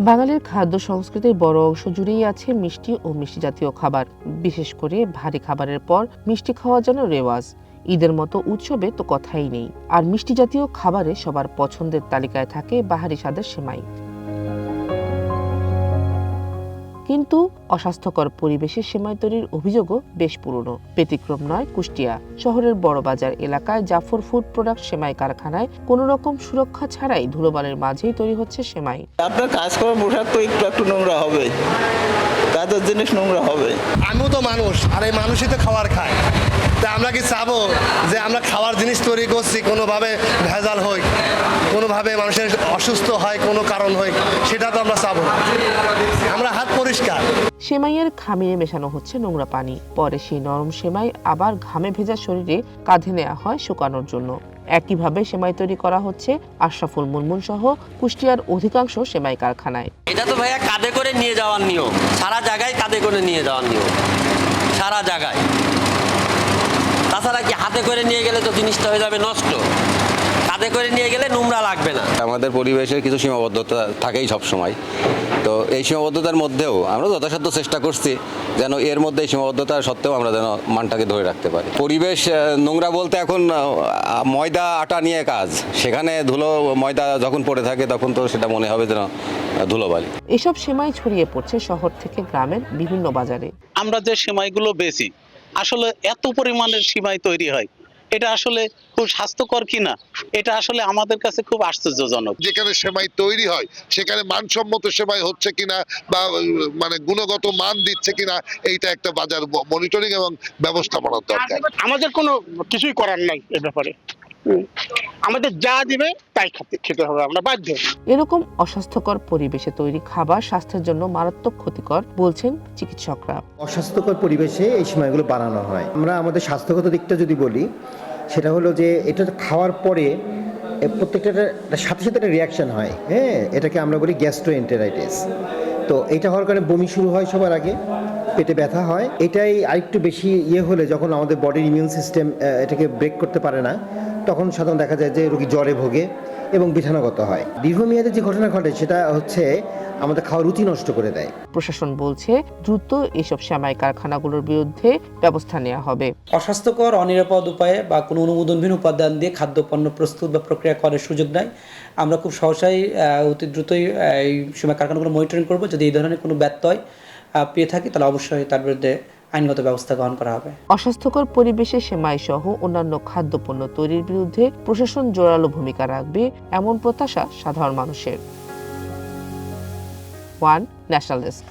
বাঙালির খাদ্য সংস্কৃতির বড় অংশ জুড়েই আছে মিষ্টি ও মিষ্টি জাতীয় খাবার। বিশেষ করে ভারী খাবারের পর মিষ্টি খাওয়া যেন রেওয়াজ। ঈদের মতো উৎসবে তো কথাই নেই। আর মিষ্টি জাতীয় খাবারে সবার পছন্দের তালিকায় থাকে বাহারি স্বাদের সেমাই। কিন্তু অস্বাস্থ্যকর পরিবেশে সেমাই তৈরির অভিযোগও বেশ পুরনো। ব্যতিক্রম নয় কুষ্টিয়া শহরের বড় বাজার এলাকায় জাফর ফুড প্রোডাক্ট সেমাই কারখানায় কোনো রকম সুরক্ষা ছাড়াই ধুলোবালির মাঝেই তৈরি হচ্ছে সেমাই। আপনার কাজ করার পোশাক তো একটু নোংরা হবে, কাজের জিনিস নোংরা হবে। আমিও তো মানুষ, আর এই মানুষই তো খাবার খায়। তা আমরা কি চাবো যে আমরা খাবার জিনিস তৈরি করছি কোনোভাবে ভেজাল হোক, কোনোভাবে মানুষের অসুস্থ হয়, কোনো কারণ হোক, সেটা তো আমরা চাবো না। আমরা হাত পরিষ্কার। সেমাইয়ের খামিরে মেশানো হচ্ছে নোংরা পানি। পরে সেই নরম সেমাই আবার ঘামে ভেজা শরীরে কাঁধে নেওয়া হয় শুকানোর জন্য। একইভাবে সেমাই তৈরি করা হচ্ছে আশরাফুল মুনমুন সহ কুষ্টিয়ার অধিকাংশ সেমাই কারখানায়। এটা তো ভাইয়া কাঁধে করে নিয়ে যাওয়ার নিয়ম, সারা জায়গায় কাঁধে করে নিয়ে যাওয়ার নিয়ম, সারা জায়গায়। তাছাড়া কি হাতে করে নিয়ে গেলে তো জিনিসটা হয়ে যাবে নষ্ট, কাঁধে করে নিয়ে গেলে নোংরা লাগবে না। আমাদের পরিবেশের কিছু সীমাবদ্ধতা থাকেই সব সময়। তো এই সীমাবদ্ধতার মধ্যেও আমরা যথাসাধ্য চেষ্টা করছি যেন এর মধ্যে সীমাবদ্ধতা সত্ত্বেও আমরা যেন মানটাকে ধরে রাখতে পারি। পরিবেশ নোংরা বলতে এখন ময়দা আটা নিয়ে কাজ, সেখানে ধুলো ময়দা যখন পড়ে থাকে তখন তো সেটা মনে হবে যেন ধুলোবালি। এসব সেমাই ছড়িয়ে পড়ছে শহর থেকে গ্রামের বিভিন্ন বাজারে। আমরা যে সেমাইগুলো বেচি, আসলে এত পরিমাণের সেমাই তৈরি হয়, এটা আসলে খুব স্বাস্থ্যকর কিনা এটা আসলে আমাদের কাছে খুব আশ্চর্যজনক। যেখানে সেমাই তৈরি হয় সেখানে মানসম্মত সেমাই হচ্ছে কিনা বা মানে গুণগত মান দিচ্ছে কিনা, এইটা একটা বাজার মনিটরিং এবং ব্যবস্থাপনার দরকার। আমাদের কোনো কিছুই করার নাই এ ব্যাপারে। আমাদের যা দিবে তাই খেতে হবে, আমরা বাধ্য। এরকম অস্বাস্থ্যকর পরিবেশে তৈরি খাবার স্বাস্থ্যের জন্য মারাত্মক ক্ষতিকর বলছেন চিকিৎসকরা। অস্বাস্থ্যকর পরিবেশে এই সেমাইগুলো বানানো হয়। আমরা আমাদের স্বাস্থ্যগত দিকটা যদি বলি, সেটা হলো যে এটা খাওয়ার পরে প্রত্যেকটার সাথে সাথে একটা রিয়াকশন হয়। হ্যাঁ, এটাকে আমরা বলি গ্যাস্ট্রোএন্টেরাইটিস। তো এটা হওয়ার কারণে বমি শুরু হয় সবার আগে, পেটে ব্যথা হয়। এটাই আরেকটু বেশি হলে যখন আমাদের বডির ইমিউন সিস্টেম এটাকে ব্রেক করতে পারে না, তখন সাধারণত দেখা যায় যে রোগী জ্বরে ভোগে এবং বিছানাগত হয়। দীর্ঘমেয়াদে যে ঘটনা ঘটে সেটা হচ্ছে আমাদের খাওয়ার রুচি নষ্ট করে দেয়। প্রশাসন বলছে দ্রুত এসব সেমাই কারখানাগুলোর বিরুদ্ধে ব্যবস্থা নেওয়া হবে। অস্বাস্থ্যকর, অনিরাপদ উপায়ে বা কোনো অনুমোদনহীন উপাদান দিয়ে খাদ্যপণ্য প্রস্তুত বা প্রক্রিয়া করার সুযোগ নাই। আমরা খুব সহসাই অতি দ্রুতই এই সেমাই কারখানাগুলো মনিটরিং করব। যদি এই ধরনের কোনো ব্যত্যয় পেয়ে থাকি তাহলে অবশ্যই তার বিরুদ্ধে আইনগত ব্যবস্থা গ্রহণ করা হবে। অস্বাস্থ্যকর পরিবেশে সেমাই সহ অন্যান্য খাদ্যপণ্য তৈরির বিরুদ্ধে প্রশাসন জোরালো ভূমিকা রাখবে এমন প্রত্যাশা সাধারণ মানুষের। One national desk.